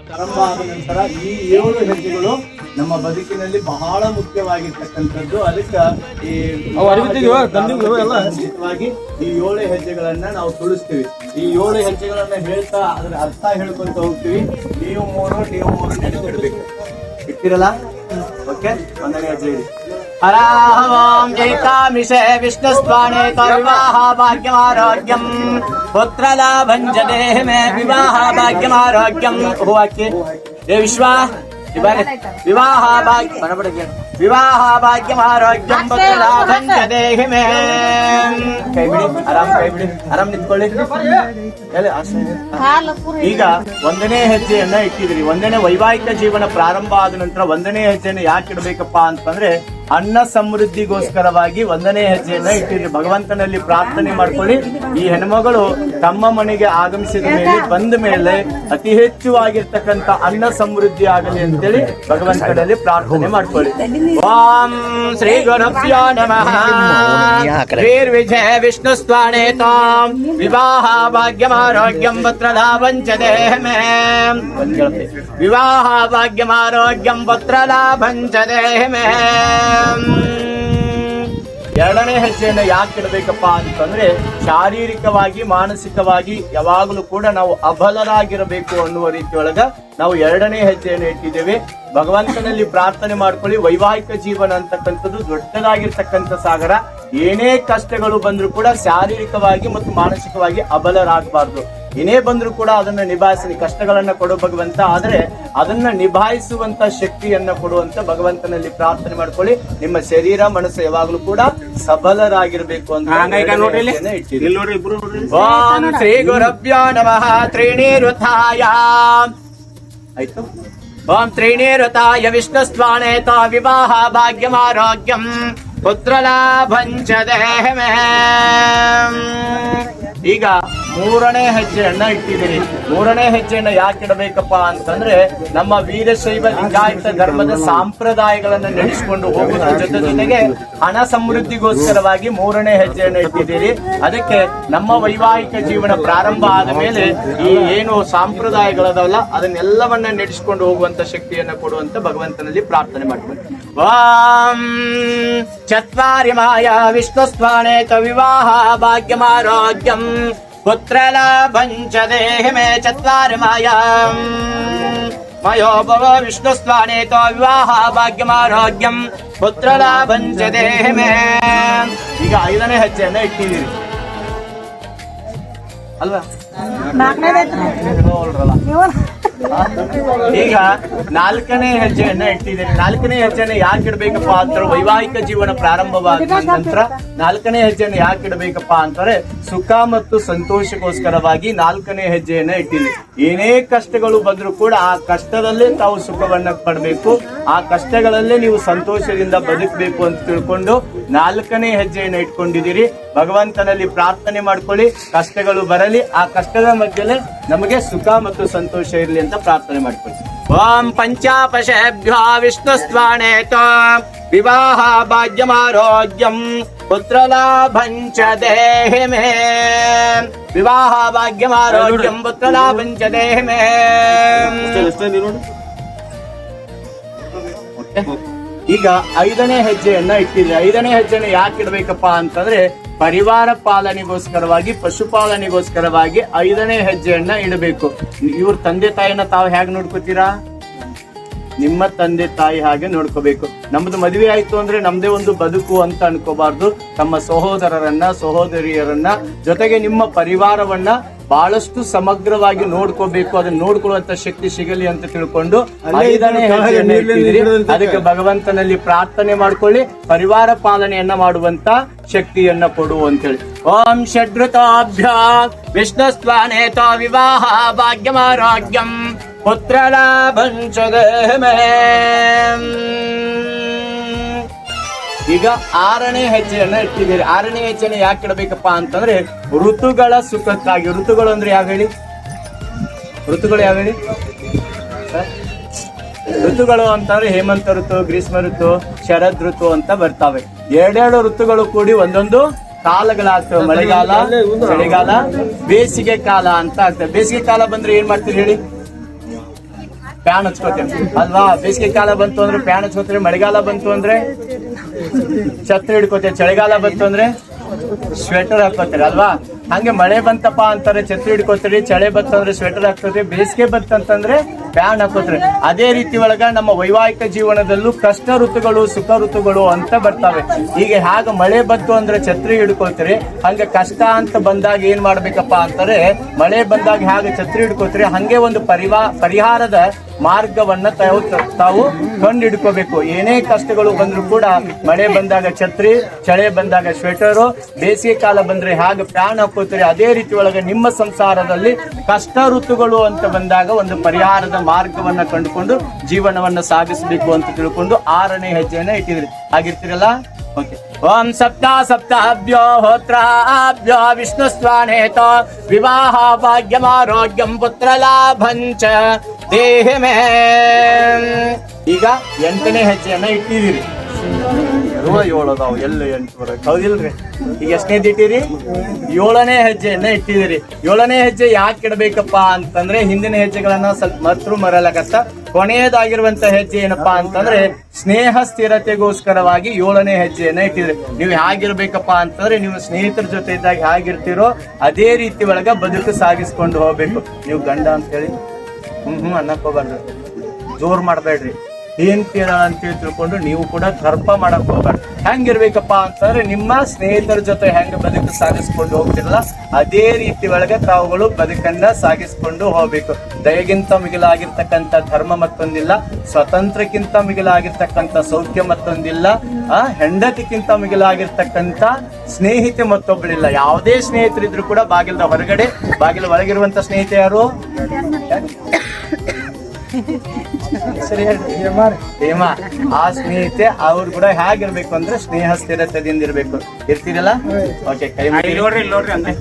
ಪ್ರಾರಂಭ ಆದ ನಂತರ ಈ 7 ಹೆಜ್ಜೆಗಳು ನಮ್ಮ ಬದುಕಿನಲ್ಲಿ ಬಹಳ ಮುಖ್ಯವಾಗಿರ್ತಕ್ಕಂಥದ್ದು. ಅದಕ್ಕೆ ಈ ಈ 7 ಹೆಜ್ಜೆಗಳನ್ನ ನಾವು ತುಳಿಸ್ತೀವಿ. ಈ 7 ಹೆಜ್ಜೆಗಳನ್ನ ಹೇಳ್ತಾ ಅದ್ರ ಅರ್ಥ ಹೇಳ್ಕೊಂತ ಹೋಗ್ತೀವಿ. ನೀವು 3 ನೆನಪಿಡ್ಬೇಕು. ಇರ್ತೀರಲ್ಲ? ಓಕೆ, ಒಂದನೇ ಹೆಜ್ಜೆ ಹೇಳಿ. ಹರಾಹಂ ಏಕಾಮಿಷೆ ವಿಷ್ಣುಸ್ವಾಣೆ ವಿವಾಹ ಭಾಗ್ಯಮಾರೋಗ್ಯಂ ಪುತ್ರಲಾಭಂ ಜದೇಹ ಮೇ ವಿವಾಹ ಭಾಗ್ಯಮಾರೋಗ್ಯಂ. ಹೂವಾಕಿ ಏ ವಿಶ್ವ ವಿವಾಹ ವಿವಾಹ ಭಾಗ್ಯಮಾರೋಗ್ಯಂ ಪುತ್ರಲಾಭಂ ಜದೇಹ ಮೇ. ಕೈ ಬಿಡಿ, ಆರಾಮ್ ನಿಂತ್ಕೊಳ್ಳಿ. ಈಗ 1ನೇ ಹೆಜ್ಜೆಯನ್ನ ಇಟ್ಟಿದ್ರಿ. 1ನೇ ವೈವಾಹಿಕ ಜೀವನ ಪ್ರಾರಂಭ ಆದ ನಂತರ 1ನೇ ಹೆಜ್ಜೆಯನ್ನು ಯಾಕೆ ಇಡಬೇಕಪ್ಪ ಅಂತಂದ್ರೆ ಅನ್ನ ಸಮೃದ್ಧಿಗೋಸ್ಕರವಾಗಿ 1ನೇ ಹೆಜ್ಜೆಯನ್ನ ಇಟ್ಟಿದ್ರಿ. ಭಗವಂತನಲ್ಲಿ ಪ್ರಾರ್ಥನೆ ಮಾಡ್ಕೊಳ್ಳಿ. ಈ ಹೆಣ್ಮಗಳು ತಮ್ಮ ಮನೆಗೆ ಆಗಮಿಸಿದ ಮೇಲೆ ಬಂದ ಮೇಲೆ ಅತಿ ಹೆಚ್ಚುವಾಗಿರ್ತಕ್ಕಂಥ ಅನ್ನ ಸಮೃದ್ಧಿ ಆಗಲಿ ಅಂತೇಳಿ ಭಗವಂತನಲ್ಲಿ ಪ್ರಾರ್ಥನೆ ಮಾಡ್ಕೊಳ್ಳಿ. ಓಂ ಶ್ರೀ ಗುರುಭ್ಯೋ ನಮಃ. ವಿಜಯ ವಿಷ್ಣು ಸ್ವಾಣೆ ತಾಂ ವಿವಾಹ ಭಾಗ್ಯಮಾರೋಗ್ಯಂ ಪುತ್ರಲಾಭಂ ಜದೇಹ ಮೇ. ವಿವಾಹ ಭಾಗ್ಯಮಾರೋಗ್ಯಂ ಪುತ್ರಲಾಭಂ ಜದೇಹ ಮೇ. 2ನೇ ಹೆಜ್ಜೆಯನ್ನು ಯಾಕೆ ಇಡಬೇಕಪ್ಪ ಅಂತಂದ್ರೆ ಶಾರೀರಿಕವಾಗಿ ಮಾನಸಿಕವಾಗಿ ಯಾವಾಗಲೂ ಕೂಡ ನಾವು ಅಬಲರಾಗಿರಬೇಕು ಅನ್ನುವ ರೀತಿಯೊಳಗ ನಾವು 2ನೇ ಹೆಜ್ಜೆಯನ್ನು ಇಟ್ಟಿದ್ದೇವೆ. ಭಗವಂತನಲ್ಲಿ ಪ್ರಾರ್ಥನೆ ಮಾಡ್ಕೊಳ್ಳಿ. ವೈವಾಹಿಕ ಜೀವನ ಅಂತಕ್ಕಂಥದ್ದು ದೊಡ್ಡದಾಗಿರ್ತಕ್ಕಂಥ ಸಾಗರ. ಏನೇ ಕಷ್ಟಗಳು ಬಂದ್ರೂ ಕೂಡ ಶಾರೀರಿಕವಾಗಿ ಮತ್ತು ಮಾನಸಿಕವಾಗಿ ಅಬಲರಾಗಬಾರ್ದು. ಏನೇ ಬಂದ್ರೂ ಕೂಡ ಅದನ್ನ ನಿಭಾಯಿಸಿ. ಕಷ್ಟಗಳನ್ನ ಕೊಡೋ ಭಗವಂತ, ಆದ್ರೆ ಅದನ್ನ ನಿಭಾಯಿಸುವಂತ ಶಕ್ತಿಯನ್ನ ಕೊಡುವಂತ ಭಗವಂತನಲ್ಲಿ ಪ್ರಾರ್ಥನೆ ಮಾಡ್ಕೊಳ್ಳಿ. ನಿಮ್ಮ ಶರೀರ ಮನಸ್ಸು ಯಾವಾಗ್ಲೂ ಕೂಡ ಸಬಲರಾಗಿರ್ಬೇಕು ಅಂತ ಓಂ ಶ್ರೀ ಗುರುಭ್ಯೋ ನಮಃ. ತ್ರೀಣಿರುಥಾಯ ಆಯ್ತು. ಓಂ ತ್ರೀಣಿರುಥಾಯ ವಿಷ್ಣು ಸ್ವಾಣೆ ತ ವಿವಾಹ ಭಾಗ್ಯಮಾರೋಗ್ಯಂ ಪುತ್ರಲಾಭಂ ಜದೇಹ ಮೇ. ಈಗ 3ನೇ ಹೆಜ್ಜೆಯನ್ನ ಇಟ್ಟಿದ್ದೀರಿ. 3ನೇ ಹೆಜ್ಜೆಯನ್ನ ಯಾಕೆ ಇಡಬೇಕಪ್ಪ ಅಂತಂದ್ರೆ ನಮ್ಮ ವೀರಶೈವ ಲಿಂಗಾಯತ ಧರ್ಮದ ಸಂಪ್ರದಾಯಗಳನ್ನ ನಡೆಸಿಕೊಂಡು ಹೋಗುವುದರ ಜೊತೆಗೆ ಹಣ ಸಮೃದ್ಧಿಗೋಸ್ಕರವಾಗಿ 3ನೇ ಹೆಜ್ಜೆಯನ್ನ ಇಟ್ಟಿದ್ದೀರಿ. ಅದಕ್ಕೆ ನಮ್ಮ ವೈವಾಹಿಕ ಜೀವನ ಪ್ರಾರಂಭ ಆದ ಮೇಲೆ ಈ ಏನು ಸಂಪ್ರದಾಯಗಳದವಲ್ಲ ಅದನ್ನೆಲ್ಲವನ್ನ ನಡೆಸಿಕೊಂಡು ಹೋಗುವಂತ ಶಕ್ತಿಯನ್ನ ಕೊಡುವಂತ ಭಗವಂತನಲ್ಲಿ ಪ್ರಾರ್ಥನೆ ಮಾಡ್ಕೊಂಡು ಓಂ ಚತ್ವಾರಿ ಮಾಯ ವಿಷ್ಣು ಸ್ವಾಣೆ ತ ವಿವಾಹ ಭಾಗ್ಯಮಾರೋಗ್ಯಂ ಪುತ್ರಲಾಭಂ ಜದೇಹ ಮೇ. ಚತ್ವಾರಿ ಮಾಯ ಮಯೋ ಭವ ವಿಷ್ಣು ಸ್ವಾಣೆ ತ ವಿವಾಹ ಭಾಗ್ಯಮಾರೋಗ್ಯಂ ಪುತ್ರಲಾಭಂ ಜದೇಹ ಮೇ. ಈಗ 5ನೇ ಹೆಜ್ಜೆಯನ್ನ ಇಟ್ಟಿದ್ದೀರಿ ಅಲ್ವಾ? ಈಗ 4ನೇ ಹೆಜ್ಜೆಯನ್ನ ಇಟ್ಟಿದ್ದೀರಿ. 4ನೇ ಹೆಜ್ಜೆಯನ್ನ ಯಾಕೆ ಇಡಬೇಕಪ್ಪ ಅಂತಾರೆ ವೈವಾಹಿಕ ಜೀವನ ಪ್ರಾರಂಭವಾದ ನಂತರ 4ನೇ ಹೆಜ್ಜೆಯನ್ನ ಯಾಕೆ ಇಡಬೇಕಪ್ಪ ಅಂತಾರೆ ಸುಖ ಮತ್ತು ಸಂತೋಷಕ್ಕೋಸ್ಕರವಾಗಿ 4ನೇ ಹೆಜ್ಜೆಯನ್ನ ಇಟ್ಟಿದ್ದೀರಿ. ಏನೇ ಕಷ್ಟಗಳು ಬಂದರೂ ಕೂಡ ಆ ಕಷ್ಟದಲ್ಲೇ ತಾವು ಸುಖವನ್ನ ಪಡಬೇಕು. ಆ ಕಷ್ಟಗಳಲ್ಲೇ ನೀವು ಸಂತೋಷದಿಂದ ಬದುಕಬೇಕು ಅಂತ ತಿಳ್ಕೊಂಡು 4ನೇ ಹೆಜ್ಜೆಯನ್ನ ಇಟ್ಕೊಂಡಿದ್ದೀರಿ. ಭಗವಂತನಲ್ಲಿ ಪ್ರಾರ್ಥನೆ ಮಾಡ್ಕೊಳ್ಳಿ. ಕಷ್ಟಗಳು ಬರಲಿ, ಆ ಕಷ್ಟದ ಮಧ್ಯೆ ನಮಗೆ ಸುಖ ಮತ್ತು ಸಂತೋಷ ಇರಲಿ ಅಂತ ಪ್ರಾರ್ಥನೆ ಮಾಡ್ಕೊಳ್ಳಿ. ಓಂ ಪಂಚಾಪಶೇಭ್ಯೋ ವಿಷ್ಣು ಸ್ವಾಣೆ ತ ವಿವಾಹ ಭಾಗ್ಯಮಾರೋಗ್ಯಂ ಪುತ್ರಲಾಭಂ ಜದೇಹ ಮೇ. ವಿವಾಹ ಭಾಗ್ಯಮಾರೋಗ್ಯಂ ಪುತ್ರಲಾಭಂ ಜದೇಹ ಮೇ. ಈಗ 5ನೇ ಹೆಜ್ಜೆಯನ್ನ ಇಟ್ಟಿದ್ರೆ 5ನೇ ಹೆಜ್ಜೆಯನ್ನ ಯಾಕೆ ಇಡಬೇಕಪ್ಪ ಅಂತಂದ್ರೆ ಪರಿವಾರ ಪಾಲನೆಗೋಸ್ಕರವಾಗಿ ಪಶುಪಾಲನೆಗೋಸ್ಕರವಾಗಿ 5ನೇ ಹೆಜ್ಜೆಯನ್ನ ಇಡಬೇಕು. ಇವ್ರ ತಂದೆ ತಾಯಿನ ತಾವು ಹೇಗೆ ನೋಡ್ಕೋತೀರಾ? ನಿಮ್ಮ ತಂದೆ ತಾಯಿ ಹಾಗೆ ನೋಡ್ಕೋಬೇಕು. ನಮ್ದು ಮದುವೆ ಆಯ್ತು ಅಂದ್ರೆ ನಮ್ದೇ ಒಂದು ಬದುಕು ಅಂತ ಅನ್ಕೋಬಾರ್ದು. ತಮ್ಮ ಸಹೋದರರನ್ನ ಸಹೋದರಿಯರನ್ನ ಜೊತೆಗೆ ನಿಮ್ಮ ಪರಿವಾರವನ್ನ ಬಹಳಷ್ಟು ಸಮಗ್ರವಾಗಿ ನೋಡ್ಕೋಬೇಕು. ಅದನ್ನ ನೋಡ್ಕೊಳ್ಳುವಂತ ಶಕ್ತಿ ಸಿಗಲಿ ಅಂತ ತಿಳ್ಕೊಂಡು 5ನೇ ಹೆಜ್ಜೆಯನ್ನ ಇಟ್ಟಿದ್ದೀರಿ. ಅದಕ್ಕೆ ಭಗವಂತನಲ್ಲಿ ಪ್ರಾರ್ಥನೆ ಮಾಡ್ಕೊಳ್ಳಿ. ಪರಿವಾರ ಪಾಲನೆಯನ್ನ ಮಾಡುವಂತ ಶಕ್ತಿಯನ್ನ ಕೊಡು ಅಂತೇಳಿ. ಓಂ ಷಡ್ಋತಾಭ್ಯಾಂ ವಿಷ್ಣು ಸ್ವಾಣೆ ತ ವಿವಾಹ ಭಾಗ್ಯಮಾರೋಗ್ಯಂ ಪುತ್ರಲಾಭಂ ಜದೇಹ ಮೇ. ಈಗ 6ನೇ ಹೆಜ್ಜೆಯನ್ನ ಇಟ್ಟಿದ್ದೀರಿ. 6ನೇ ಹೆಜ್ಜೆಯನ್ನ ಯಾಕೆ ಇಡಬೇಕಪ್ಪ ಅಂತಂದ್ರೆ ಋತುಗಳ ಸುಖಕ್ಕಾಗಿ. ಋತುಗಳು ಅಂದ್ರೆ ಯಾವ ಹೇಳಿ? ಋತುಗಳು ಯಾವ ಹೇಳಿ? ಋತುಗಳು ಅಂತಂದ್ರೆ ಹೇಮಂತ ಋತು, ಗ್ರೀಷ್ಮ ಋತು, ಶರದ್ ಋತು ಅಂತ ಬರ್ತಾವೆ. 2 ಋತುಗಳು ಕೂಡಿ ಒಂದೊಂದು ಕಾಲಗಳಾಗ್ತವೆ. ಮಳೆಗಾಲ, ಚಳಿಗಾಲ, ಬೇಸಿಗೆ ಕಾಲ ಅಂತ ಆಗ್ತವೆ. ಬೇಸಿಗೆ ಕಾಲ ಬಂದ್ರೆ ಏನ್ ಮಾಡ್ತೀರಿ ಹೇಳಿ? ಫ್ಯಾನ್ ಹಚ್ಕೋತೀರಿ ಅಲ್ವಾ? ಬೇಸಿಗೆ ಕಾಲ ಬಂತು ಅಂದ್ರೆ ಫ್ಯಾನ್ ಹಚ್ಕೋತೀರಿ, ಮಳೆಗಾಲ ಬಂತು ಅಂದ್ರೆ ಛತ್ರಿ ಹಿಡ್ಕೋತೀರಿ, ಚಳಿಗಾಲ ಬಂತು ಅಂದ್ರೆ ಸ್ವೆಟರ್ ಹಾಕೋತೀರಿ ಅಲ್ವಾ? ಹಂಗೆ ಮಳೆ ಬಂತಪ್ಪ ಅಂತಾರೆ ಛತ್ರಿ ಹಿಡ್ಕೋತೀರಿ, ಚಳಿ ಬಂತಂದ್ರೆ ಸ್ವೆಟರ್ ಹಾಕೋತೀರಿ, ಬೇಸಿಗೆ ಬಂತಂತಂದ್ರೆ ಫ್ಯಾನ್ ಹಾಕೋತೀರಿ. ಅದೇ ರೀತಿ ಒಳಗ ನಮ್ಮ ವೈವಾಹಿಕ ಜೀವನದಲ್ಲೂ ಕಷ್ಟ ಋತುಗಳು ಸುಖ ಋತುಗಳು ಅಂತ ಬರ್ತವೆ. ಈಗ ಹಾಗೆ ಮಳೆ ಬಂತು ಅಂದ್ರೆ ಛತ್ರಿ ಹಿಡ್ಕೋತೀರಿ, ಹಂಗೆ ಕಷ್ಟ ಅಂತ ಬಂದಾಗ ಏನ್ ಮಾಡ್ಬೇಕಪ್ಪ ಅಂತಾರೆ, ಮಳೆ ಬಂದಾಗ ಹಾಗೆ ಛತ್ರಿ ಹಿಡ್ಕೋತೀರಿ, ಹಂಗೆ ಒಂದು ಪರಿಹಾರದ ಮಾರ್ಗವನ್ನ ತಾವು ಕಂಡು ಹಿಡ್ಕೋಬೇಕು. ಏನೇ ಕಷ್ಟಗಳು ಬಂದ್ರು ಕೂಡ ಮಳೆ ಬಂದಾಗ ಛತ್ರಿ, ಚಳಿ ಬಂದಾಗ ಸ್ವೆಟರು, ಬೇಸಿಗೆ ಕಾಲ ಬಂದ್ರೆ ಹಾಗೆ ಫ್ಯಾನ್ ಹಾಕೋತೀರಿ. ಅದೇ ರೀತಿ ಒಳಗೆ ನಿಮ್ಮ ಸಂಸಾರದಲ್ಲಿ ಕಷ್ಟ ಋತುಗಳು ಅಂತ ಬಂದಾಗ ಒಂದು ಪರಿಹಾರದ ಮಾರ್ಗವನ್ನ ಕಂಡುಕೊಂಡು ಜೀವನವನ್ನ ಸಾಗಿಸಬೇಕು ಅಂತ ತಿಳ್ಕೊಂಡು 6ನೇ ಹೆಜ್ಜೆಯನ್ನ ಇಟ್ಟಿದ್ರಿ. ಆಗಿರ್ತೀರಲ್ಲ? ಓಕೆ. ಓಂ ಸಪ್ತಾಹಭ್ಯೋ ಹೋತ್ರಾಭ್ಯೋ ವಿಷ್ಣುಸ್ವಾನೇತ ವಿವಾಹ ಭಾಗ್ಯಮಾರೋಗ್ಯಂ ಪುತ್ರಲಾಭಂಚ ದೇಹ ಮೇ. ಈಗ 8ನೇ ಹೆಜ್ಜೆಯನ್ನ ಇಟ್ಟಿದ್ದೀರಿ. 7 ಅದಾವ, ಎಲ್ಲ 8 ಬರೋದು ಹೌದಿಲ್ರಿ? ಈಗ ಎಷ್ಟನೇದು ಇಟ್ಟಿರಿ? 7ನೇ ಹೆಜ್ಜೆಯನ್ನ ಇಟ್ಟಿದ್ದೀರಿ. 7ನೇ ಹೆಜ್ಜೆ ಯಾಕೆ ಇಡಬೇಕಪ್ಪ ಅಂತಂದ್ರೆ ಹಿಂದಿನ ಹೆಜ್ಜೆಗಳನ್ನ ಸ್ವಲ್ಪ ಮರಲಕತ್ತ. ಕೊನೆಯದಾಗಿರುವಂತ ಹೆಜ್ಜೆ ಏನಪ್ಪಾ ಅಂತಂದ್ರೆ ಸ್ನೇಹ ಸ್ಥಿರತೆಗೋಸ್ಕರವಾಗಿ 7ನೇ ಹೆಜ್ಜೆಯನ್ನ ಇಟ್ಟಿದ್ರಿ. ನೀವು ಹೇಗಿರ್ಬೇಕಪ್ಪ ಅಂತಂದ್ರೆ ನೀವು ಸ್ನೇಹಿತರ ಜೊತೆ ಇದ್ದಾಗ ಹೇಗಿರ್ತೀರೋ ಅದೇ ರೀತಿ ಒಳಗ ಬದುಕು ಸಾಗಿಸ್ಕೊಂಡು ಹೋಗ್ಬೇಕು. ನೀವು ಗಂಡ ಅಂತ ಹೇಳಿ ಅನ್ನಕ್ ಹೋಗ್ಬಾರ್ದು, ಜೋರ್ ಮಾಡ್ಬೇಡ್ರಿ. ಏನ್ತೀರ ಅಂತ ತಿಳ್ಕೊಂಡು ನೀವು ಕೂಡ ದರ್ಪ ಮಾಡಕ್ ಹೋಗ್ಬಾರ್ದು. ಹೆಂಗಿರ್ಬೇಕಪ್ಪ ಅಂತಂದ್ರೆ ನಿಮ್ಮ ಸ್ನೇಹಿತರ ಜೊತೆ ಹೆಂಗ ಬದುಕು ಸಾಗಿಸ್ಕೊಂಡು ಹೋಗ್ತಿರಲ್ಲ ಅದೇ ರೀತಿ ಒಳಗೆ ತಾವುಗಳು ಬದುಕನ್ನ ಸಾಗಿಸ್ಕೊಂಡು ಹೋಗ್ಬೇಕು. ದಯೆಗಿಂತ ಮಿಗಿಲಾಗಿರ್ತಕ್ಕಂಥ ಧರ್ಮ ಮತ್ತೊಂದಿಲ್ಲ, ಸ್ವತಂತ್ರಕ್ಕಿಂತ ಮಿಗಿಲಾಗಿರ್ತಕ್ಕಂಥ ಸೌಖ್ಯ ಮತ್ತೊಂದಿಲ್ಲ, ಹೆಂಡತಿಗಿಂತ ಮಿಗಿಲಾಗಿರ್ತಕ್ಕಂಥ ಸ್ನೇಹಿತೆ ಮತ್ತೊಬ್ಬಳಿಲ್ಲ. ಯಾವುದೇ ಸ್ನೇಹಿತರಿದ್ರು ಕೂಡ ಬಾಗಿಲದ ಹೊರಗಡೆ, ಬಾಗಿಲ ಒಳಗಿರುವಂತ ಸ್ನೇಹಿತೆ ಯಾರು? ಸರಿ ಹೇಮ. ಆ ಸ್ನೇಹಿತೆ ಅವ್ರು ಕೂಡ ಹೇಗಿರ್ಬೇಕು ಅಂದ್ರೆ ಸ್ನೇಹ ಸ್ಥಿರತೆದಿಂದ ಇರ್ಬೇಕು. ಇರ್ತೀರಲ್ಲ? ಓಕೆ. ಕೈ ನೋಡ್ರಿ ಅಂದ್ರೆ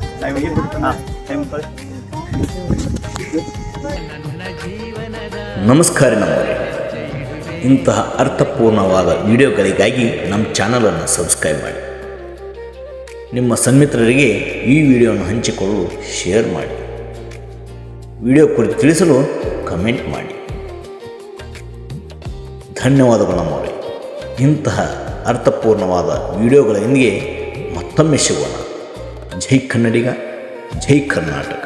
ನಮಸ್ಕಾರ ನಮ್ಮವರೇ. ಇಂತಹ ಅರ್ಥಪೂರ್ಣವಾದ ವಿಡಿಯೋಗಳಿಗಾಗಿ ನಮ್ಮ ಚಾನಲನ್ನು ಸಬ್ಸ್ಕ್ರೈಬ್ ಮಾಡಿ. ನಿಮ್ಮ ಸನ್ಮಿತ್ರರಿಗೆ ಈ ವಿಡಿಯೋವನ್ನು ಹಂಚಿಕೊಳ್ಳಲು ಶೇರ್ ಮಾಡಿ. ವಿಡಿಯೋ ಕುರಿತು ತಿಳಿಸಲು ಕಮೆಂಟ್ ಮಾಡಿ. ಧನ್ಯವಾದಗಳು ನಮ್ಮವರೇ. ಇಂತಹ ಅರ್ಥಪೂರ್ಣವಾದ ವಿಡಿಯೋಗಳೊಂದಿಗೆ ಮತ್ತೊಮ್ಮೆ ಸಿಗೋಣ. ಜೈ ಕನ್ನಡಿಗ, ಜೈ ಕರ್ನಾಟಕ.